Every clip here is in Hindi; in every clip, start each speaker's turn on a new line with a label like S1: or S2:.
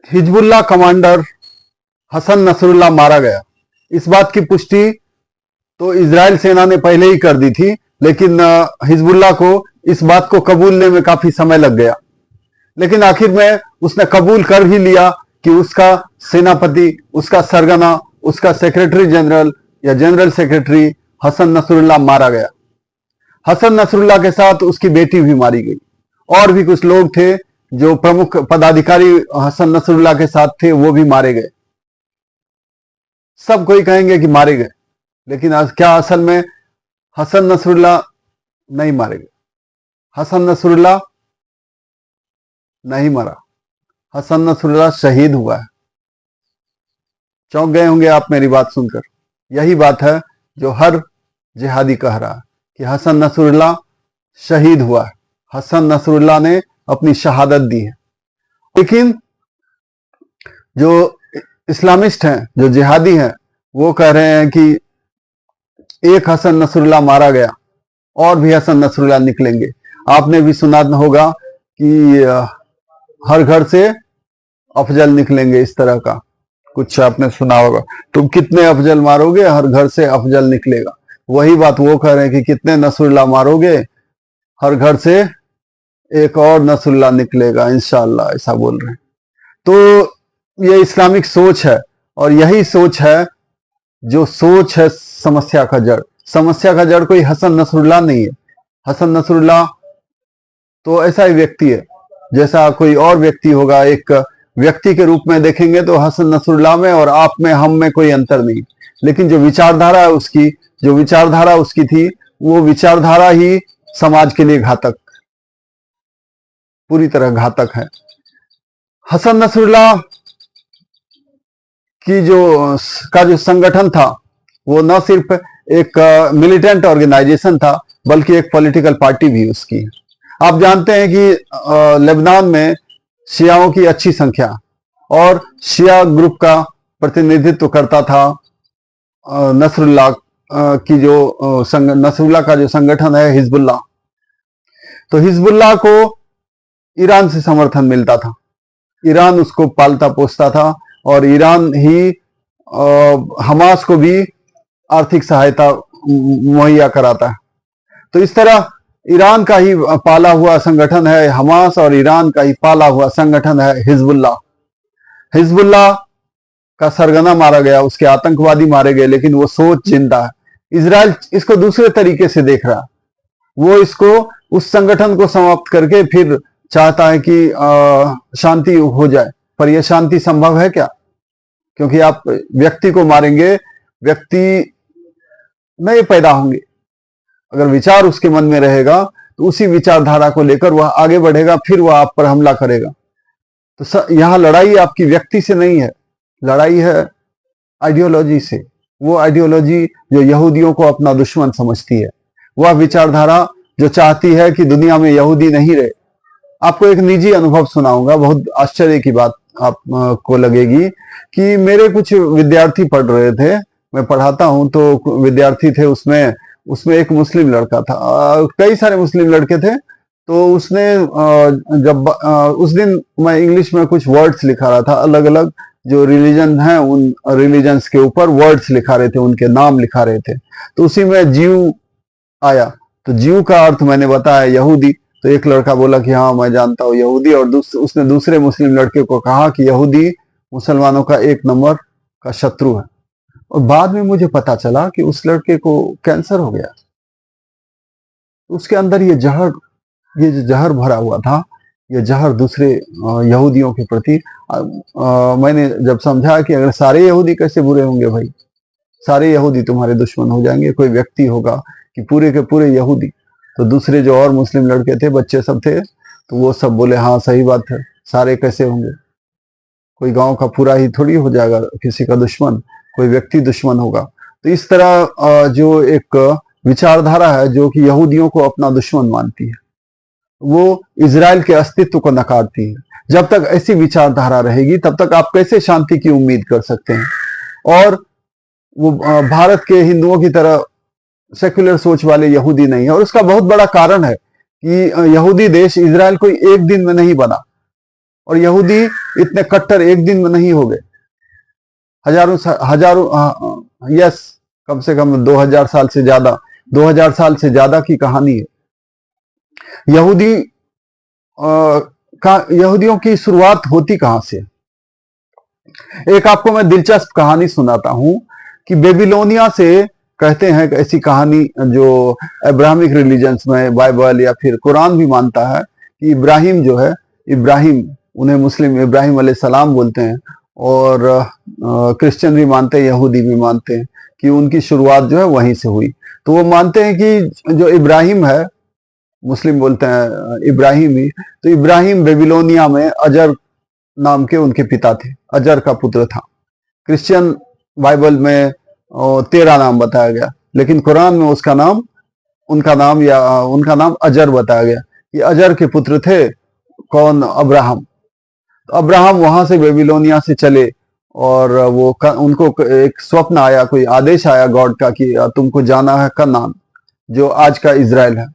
S1: हिजबुल्लाह कमांडर हसन नसरुल्लाह मारा गया। इस बात की पुष्टि तो इजराइल सेना ने पहले ही कर दी थी, लेकिन हिजबुल्लाह को इस बात को कबूलने में काफी समय लग गया। लेकिन आखिर में उसने कबूल कर भी लिया कि उसका सेनापति, उसका सरगना, उसका सेक्रेटरी जनरल या जनरल सेक्रेटरी हसन नसरुल्लाह मारा गया। हसन नसरुल्लाह के साथ उसकी बेटी भी मारी गई। और भी कुछ लोग थे जो प्रमुख पदाधिकारी हसन नसरुल्लाह के साथ थे, वो भी मारे गए। सब कोई कहेंगे कि मारे गए, लेकिन क्या असल में हसन नसरुल्लाह नहीं मारे गए? हसन नसरुल्लाह नहीं मरा, हसन नसरुल्लाह शहीद हुआ है। चौंक गए होंगे आप मेरी बात सुनकर। यही बात है जो हर जिहादी कह रहा है कि हसन नसरुल्लाह शहीद हुआ है, हसन नसरुल्लाह ने अपनी शहादत दी है। लेकिन जो इस्लामिस्ट हैं, जो जिहादी हैं, वो कह रहे हैं कि एक हसन नसरुल्लाह मारा गया, और भी हसन नसरुल्लाह निकलेंगे। आपने भी सुना होगा कि हर घर से अफजल निकलेंगे, इस तरह का कुछ आपने सुना होगा। तुम कितने अफजल मारोगे, हर घर से अफजल निकलेगा। वही बात वो कह रहे हैं कि कितने नसरुल्लाह मारोगे, हर घर से एक और नसरुल्लाह निकलेगा इंशाअल्लाह, ऐसा बोल रहे हैं। तो ये इस्लामिक सोच है, और यही सोच है जो सोच है समस्या का जड़। समस्या का जड़ कोई हसन नसरुल्लाह नहीं है। हसन नसरुल्लाह तो ऐसा ही व्यक्ति है जैसा कोई और व्यक्ति होगा। एक व्यक्ति के रूप में देखेंगे तो हसन नसरुल्लाह में और आप में, हम में कोई अंतर नहीं। लेकिन जो विचारधारा है उसकी, जो विचारधारा उसकी थी, वो विचारधारा ही समाज के लिए घातक, पूरी तरह घातक है। हसन नसरुल्लाह की जो संगठन था, वो न सिर्फ एक मिलिटेंट ऑर्गेनाइजेशन था, बल्कि एक पॉलिटिकल पार्टी भी उसकी है। आप जानते हैं कि लेबनान में शियाओं की अच्छी संख्या, और शिया ग्रुप का प्रतिनिधित्व करता था नसरुल्लाह की जो नसरुल्लाह का जो संगठन है हिजबुल्लाह। तो हिजबुल्लाह को ईरान से समर्थन मिलता था, ईरान उसको पालता पोसता था, और ईरान ही हमास को भी आर्थिक सहायता मुहैया कराता है। तो इस तरह ईरान का ही पाला हुआ संगठन है हमास, और ईरान का ही पाला हुआ संगठन है हिजबुल्लाह। हिजबुल्लाह का सरगना मारा गया, उसके आतंकवादी मारे गए, लेकिन वो सोच जिंदा है। इजराइल इसको दूसरे तरीके से देख रहा है। वो इसको, उस संगठन को समाप्त करके फिर चाहता है कि शांति हो जाए। पर यह शांति संभव है क्या? क्योंकि आप व्यक्ति को मारेंगे, व्यक्ति नए पैदा होंगे। अगर विचार उसके मन में रहेगा तो उसी विचारधारा को लेकर वह आगे बढ़ेगा, फिर वह आप पर हमला करेगा। तो यहां लड़ाई आपकी व्यक्ति से नहीं है, लड़ाई है आइडियोलॉजी से। वो आइडियोलॉजी जो यहूदियों को अपना दुश्मन समझती है, वह विचारधारा जो चाहती है कि दुनिया में यहूदी नहीं रहे। आपको एक निजी अनुभव सुनाऊंगा, बहुत आश्चर्य की बात आपको लगेगी कि मेरे कुछ विद्यार्थी पढ़ रहे थे, मैं पढ़ाता हूं तो विद्यार्थी थे, उसमें एक मुस्लिम लड़का था, कई सारे मुस्लिम लड़के थे। तो उसने जब उस दिन मैं इंग्लिश में कुछ वर्ड्स लिखा रहा था, अलग अलग जो रिलीजन है उन रिलीजन्स के ऊपर वर्ड्स लिखा रहे थे, उनके नाम लिखा रहे थे। तो उसी में जीव आया, तो जीव का अर्थ मैंने बताया यहूदी। तो एक लड़का बोला कि हाँ मैं जानता हूँ यहूदी, और उसने दूसरे मुस्लिम लड़के को कहा कि यहूदी मुसलमानों का एक नंबर का शत्रु है। और बाद में मुझे पता चला कि उस लड़के को कैंसर हो गया। उसके अंदर ये जो जहर भरा हुआ था, ये जहर दूसरे यहूदियों के प्रति। मैंने जब समझा कि अगर सारे यहूदी कैसे बुरे होंगे भाई, सारे यहूदी तुम्हारे दुश्मन हो जाएंगे, कोई व्यक्ति होगा कि पूरे के पूरे यहूदी। तो दूसरे जो और मुस्लिम लड़के थे, बच्चे सब थे, तो वो सब बोले हाँ सही बात है, सारे कैसे होंगे, कोई गांव का पूरा ही थोड़ी हो जाएगा किसी का दुश्मन, कोई व्यक्ति दुश्मन होगा। तो इस तरह जो एक विचारधारा है जो कि यहूदियों को अपना दुश्मन मानती है, वो इजराइल के अस्तित्व को नकारती है। जब तक ऐसी विचारधारा रहेगी तब तक आप कैसे शांति की उम्मीद कर सकते हैं? और वो भारत के हिंदुओं की तरह सेक्युलर सोच वाले यहूदी नहीं है। और उसका बहुत बड़ा कारण है कि यहूदी देश इजराइल कोई एक दिन में नहीं बना। और यहूदी इतने कट्टर एक दिन में नहीं हो गए, हजारों यस, कम से कम 2000 साल से ज्यादा, 2000 साल से ज्यादा की कहानी है। यहूदियों की शुरुआत होती कहां से? एक आपको मैं दिलचस्प कहानी सुनाता हूं कि बेबीलोनिया से, कहते हैं कि ऐसी कहानी जो अब्राहमिक रिलीजन्स में, बाइबल या फिर कुरान भी मानता है कि इब्राहिम जो है, इब्राहिम, उन्हें मुस्लिम इब्राहिम अलैहिस्सलाम बोलते हैं, और क्रिश्चियन भी मानते हैं, यहूदी भी मानते हैं कि उनकी शुरुआत जो है वहीं से हुई। तो वो मानते हैं कि जो इब्राहिम है, मुस्लिम बोलते हैं इब्राहिम ही, तो इब्राहिम बेबीलोनिया में अजर नाम के उनके पिता थे, अजर का पुत्र था। क्रिश्चियन बाइबल में 13 नाम बताया गया, लेकिन कुरान में उनका नाम अजर बताया गया कि अजर के पुत्र थे कौन? अब्राहम। तो अब्राहम वहां से बेबीलोनिया से चले और उनको एक स्वप्न आया, कोई आदेश आया गॉड का कि तुमको जाना है कनान, जो आज का इजराइल है।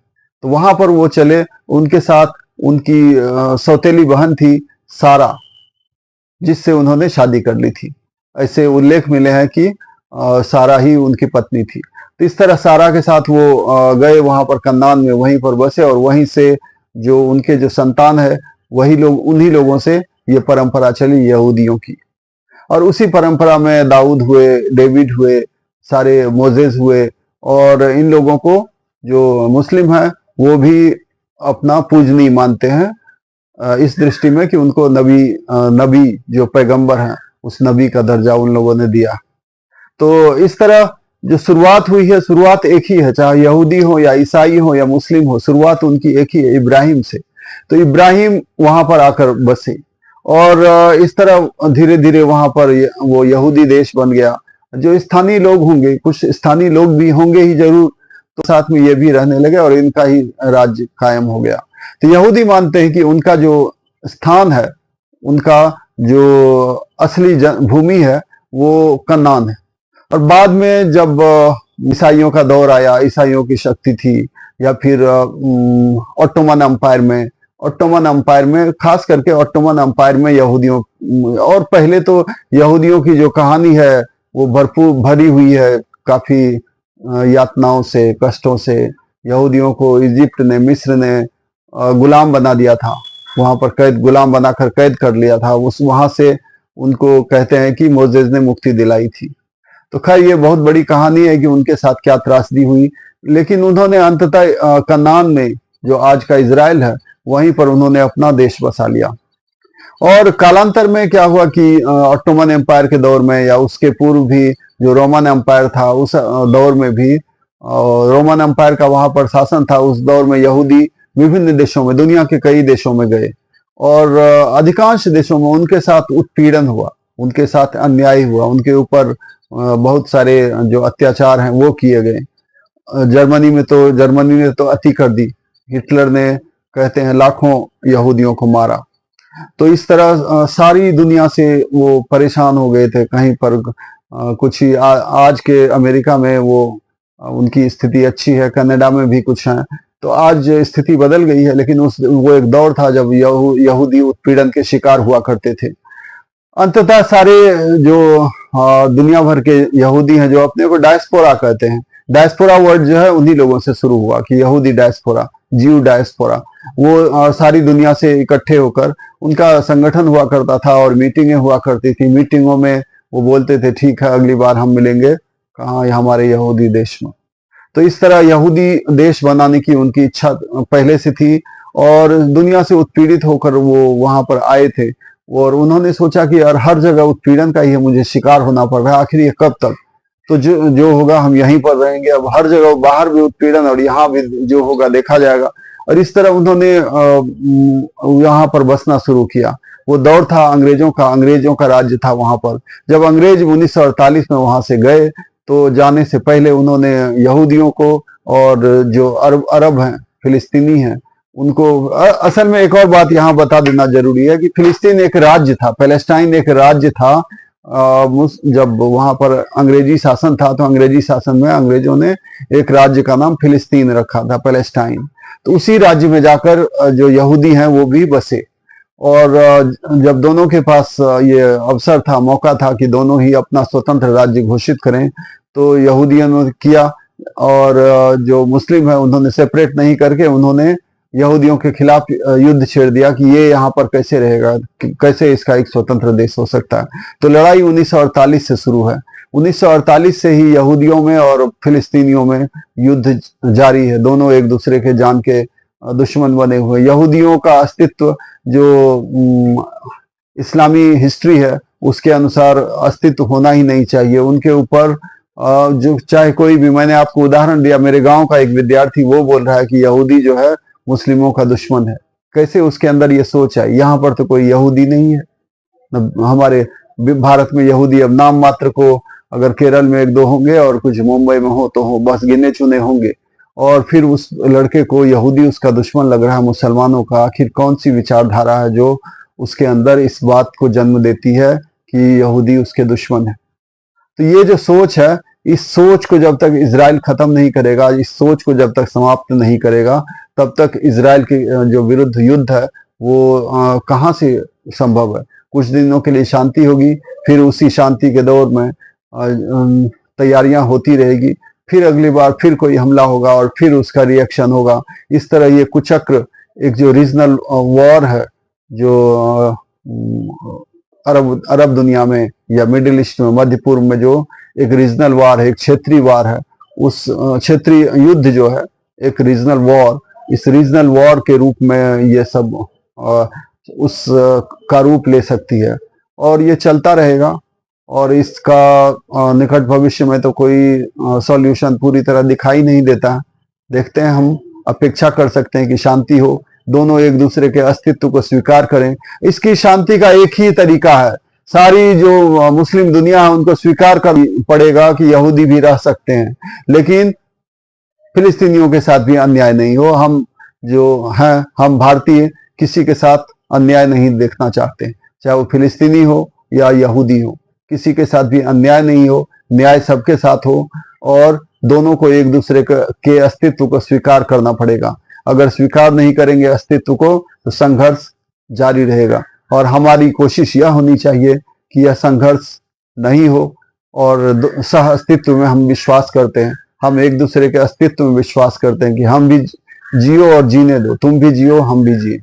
S1: तो वहां पर वो चले, उनके साथ उनकी सौतेली बहन थी सारा, जिससे उन्होंने शादी कर ली थी। ऐसे उल्लेख मिले हैं कि सारा ही उनकी पत्नी थी। तो इस तरह सारा के साथ वो गए वहां पर कनान में, वहीं पर बसे, और वहीं से जो उनके जो संतान है, वही लोग, उन्हीं लोगों से ये परंपरा चली यहूदियों की। और उसी परंपरा में दाऊद हुए, डेविड हुए, सारे मोजेस हुए, और इन लोगों को जो मुस्लिम है वो भी अपना पूजनीय मानते हैं, इस दृष्टि में कि उनको नबी जो पैगंबर हैं, उस नबी का दर्जा उन लोगों ने दिया। तो इस तरह जो शुरुआत हुई है, शुरुआत एक ही है, चाहे यहूदी हो या ईसाई हो या मुस्लिम हो, शुरुआत उनकी एक ही है, इब्राहिम से। तो इब्राहिम वहां पर आकर बसे, और इस तरह धीरे धीरे वहां पर वो यहूदी देश बन गया। जो स्थानीय लोग होंगे, कुछ स्थानीय लोग भी होंगे ही जरूर, तो साथ में ये भी रहने लगे और इनका ही राज्य कायम हो गया। तो यहूदी मानते हैं कि उनका जो स्थान है, उनका जो असली भूमि है, वो कनान है। और बाद में जब ईसाइयों का दौर आया, ईसाइयों की शक्ति थी, या फिर ऑटोमन अंपायर में, खास करके ऑटोमन अंपायर में यहूदियों, और पहले तो यहूदियों की जो कहानी है वो भरपूर भरी हुई है काफी यातनाओं से, कष्टों से। यहूदियों को इजिप्ट ने, मिस्र ने गुलाम बना दिया था, वहां पर गुलाम बनाकर कैद कर लिया था। वहां से उनको कहते हैं कि मोजेस ने मुक्ति दिलाई थी। तो खैर ये बहुत बड़ी कहानी है कि उनके साथ क्या त्रासदी हुई, लेकिन उन्होंने अंततः कनान में, जो आज का इजराइल है, वहीं पर उन्होंने अपना देश बसा लिया। और कालांतर में क्या हुआ कि ऑटोमन एम्पायर के दौर में, या उसके पूर्व भी जो रोमन एम्पायर था, उस दौर में भी रोमन एम्पायर का वहां पर शासन था। उस दौर में यहूदी विभिन्न देशों में, दुनिया के कई देशों में गए, और अधिकांश देशों में उनके साथ उत्पीड़न हुआ, उनके साथ अन्याय हुआ, उनके ऊपर बहुत सारे जो अत्याचार हैं वो किए गए। जर्मनी ने तो अति कर दी, हिटलर ने, कहते हैं, लाखों यहूदियों को मारा। तो इस तरह सारी दुनिया से वो परेशान हो गए थे। कहीं पर कुछ ही आज के अमेरिका में वो उनकी स्थिति अच्छी है, कनाडा में भी कुछ है। तो आज स्थिति बदल गई है, लेकिन वो एक दौर था जब यहूदी उत्पीड़न के शिकार हुआ करते थे। अंततः सारे जो दुनिया भर के यहूदी हैं, जो अपने को डायस्पोरा कहते हैं, डायस्पोरा वर्ड जो है उन्हीं लोगों से शुरू हुआ कि यहूदी डायस्पोरा, जीव डायस्पोरा, वो सारी दुनिया से इकट्ठे होकर उनका संगठन हुआ करता था और मीटिंगें हुआ करती थी। मीटिंगों में वो बोलते थे, ठीक है, अगली बार हम मिलेंगे कहाँ? हमारे यहूदी देश में। तो इस तरह यहूदी देश बनाने की उनकी इच्छा पहले से थी, और दुनिया से उत्पीड़ित होकर वो वहां पर आए थे, और उन्होंने सोचा कि यार हर जगह उत्पीड़न का ही मुझे शिकार होना पड़ रहा है, आखिर ये कब तक? तो जो होगा हम यहीं पर रहेंगे। अब हर जगह बाहर भी उत्पीड़न, और यहाँ भी जो होगा देखा जाएगा। और इस तरह उन्होंने यहाँ पर बसना शुरू किया। वो दौर था अंग्रेजों का राज्य था वहां पर। जब अंग्रेज 1948 में वहां से गए, तो जाने से पहले उन्होंने यहूदियों को, और जो अरब हैं, फिलिस्तीनी हैं, उनको, असल में एक और बात यहाँ बता देना जरूरी है कि फिलिस्तीन एक राज्य था, पैलेस्टाइन एक राज्य था। जब वहां पर अंग्रेजी शासन था, तो अंग्रेजी शासन में अंग्रेजों ने एक राज्य का नाम फिलिस्तीन रखा था, पैलेस्टाइन। तो उसी राज्य में जाकर जो यहूदी हैं वो भी बसे, और जब दोनों के पास ये अवसर था, मौका था कि दोनों ही अपना स्वतंत्र राज्य घोषित करें, तो यहूदियों ने किया, और जो मुस्लिम है उन्होंने सेपरेट नहीं करके उन्होंने यहूदियों के खिलाफ युद्ध छेड़ दिया कि ये यहाँ पर कैसे रहेगा, कैसे इसका एक स्वतंत्र देश हो सकता है। तो लड़ाई 1948 से शुरू है। 1948 से ही यहूदियों में और फिलिस्तीनियों में युद्ध जारी है। दोनों एक दूसरे के जान के दुश्मन बने हुए। यहूदियों का अस्तित्व जो इस्लामी हिस्ट्री है उसके अनुसार अस्तित्व होना ही नहीं चाहिए। उनके ऊपर जो चाहे कोई भी, मैंने आपको उदाहरण दिया, मेरे गांव का एक विद्यार्थी वो बोल रहा है कि यहूदी जो है मुस्लिमों का दुश्मन है। कैसे उसके अंदर ये सोच है? यहाँ पर तो कोई यहूदी नहीं है। हमारे भारत में यहूदी अब नाम मात्र को, अगर केरल में एक दो होंगे और कुछ मुंबई में हो तो हो, बस गिने चुने होंगे। और फिर उस लड़के को यहूदी उसका दुश्मन लग रहा है मुसलमानों का। आखिर कौन सी विचारधारा है जो उसके अंदर इस बात को जन्म देती है कि यहूदी उसके दुश्मन है? तो ये जो सोच है, इस सोच को जब तक इजराइल खत्म नहीं करेगा, इस सोच को जब तक समाप्त नहीं करेगा, तब तक इजराइल के जो विरुद्ध युद्ध है वो कहाँ से संभव है? कुछ दिनों के लिए शांति होगी, फिर उसी शांति के दौर में तैयारियां होती रहेगी, फिर अगली बार फिर कोई हमला होगा और फिर उसका रिएक्शन होगा। इस तरह ये कुचक्र, एक जो रीजनल वॉर है, जो अरब दुनिया में या मिडिल ईस्ट में, मध्य पूर्व में जो एक रीजनल वॉर है, एक क्षेत्रीय वॉर है, उस क्षेत्रीय युद्ध जो है एक रीजनल वॉर, इस रीजनल वॉर के रूप में ये सब उस का रूप ले सकती है और ये चलता रहेगा। और इसका निकट भविष्य में तो कोई सॉल्यूशन पूरी तरह दिखाई नहीं देता। देखते हैं, हम अपेक्षा कर सकते हैं कि शांति हो, दोनों एक दूसरे के अस्तित्व को स्वीकार करें। इसकी शांति का एक ही तरीका है, सारी जो मुस्लिम दुनिया है उनको स्वीकार कर पड़ेगा कि यहूदी भी रह सकते हैं, लेकिन फिलिस्तीनियों के साथ भी अन्याय नहीं हो। हम जो हैं, हम भारतीय किसी के साथ अन्याय नहीं देखना चाहते, चाहे वो फिलिस्तीनी हो या यहूदी हो, किसी के साथ भी अन्याय नहीं हो, न्याय सबके साथ हो और दोनों को एक दूसरे के अस्तित्व को स्वीकार करना पड़ेगा। अगर स्वीकार नहीं करेंगे अस्तित्व को तो संघर्ष जारी रहेगा और हमारी कोशिश यह होनी चाहिए कि यह संघर्ष नहीं हो और सह अस्तित्व में हम विश्वास करते हैं, हम एक दूसरे के अस्तित्व में विश्वास करते हैं कि हम भी जियो और जीने दो, तुम भी जियो हम भी जिए।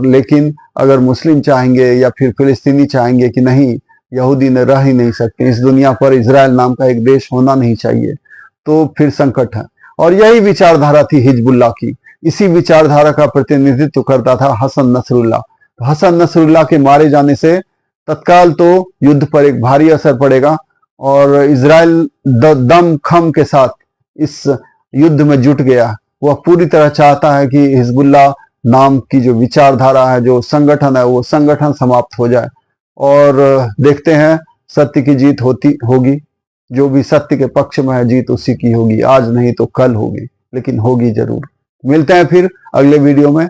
S1: लेकिन अगर मुस्लिम चाहेंगे या फिर फिलिस्तीनी चाहेंगे कि नहीं, यहूदी ने रह ही नहीं सकते, इस दुनिया पर इजराइल नाम का एक देश होना नहीं चाहिए, तो फिर संकट है। और यही विचारधारा थी हिजबुल्लाह की। इसी विचारधारा का प्रतिनिधित्व करता था हसन नसरुल्लाह। तो हसन नसरुल्लाह के मारे जाने से तत्काल तो युद्ध पर एक भारी असर पड़ेगा और इजराइल दम खम के साथ इस युद्ध में जुट गया। वह पूरी तरह चाहता है कि हिजबुल्लाह नाम की जो विचारधारा है, जो संगठन है, वो संगठन समाप्त हो जाए। और देखते हैं सत्य की जीत होगी। जो भी सत्य के पक्ष में है, जीत उसी की होगी। आज नहीं तो कल होगी, लेकिन होगी जरूर। मिलते हैं फिर अगले वीडियो में।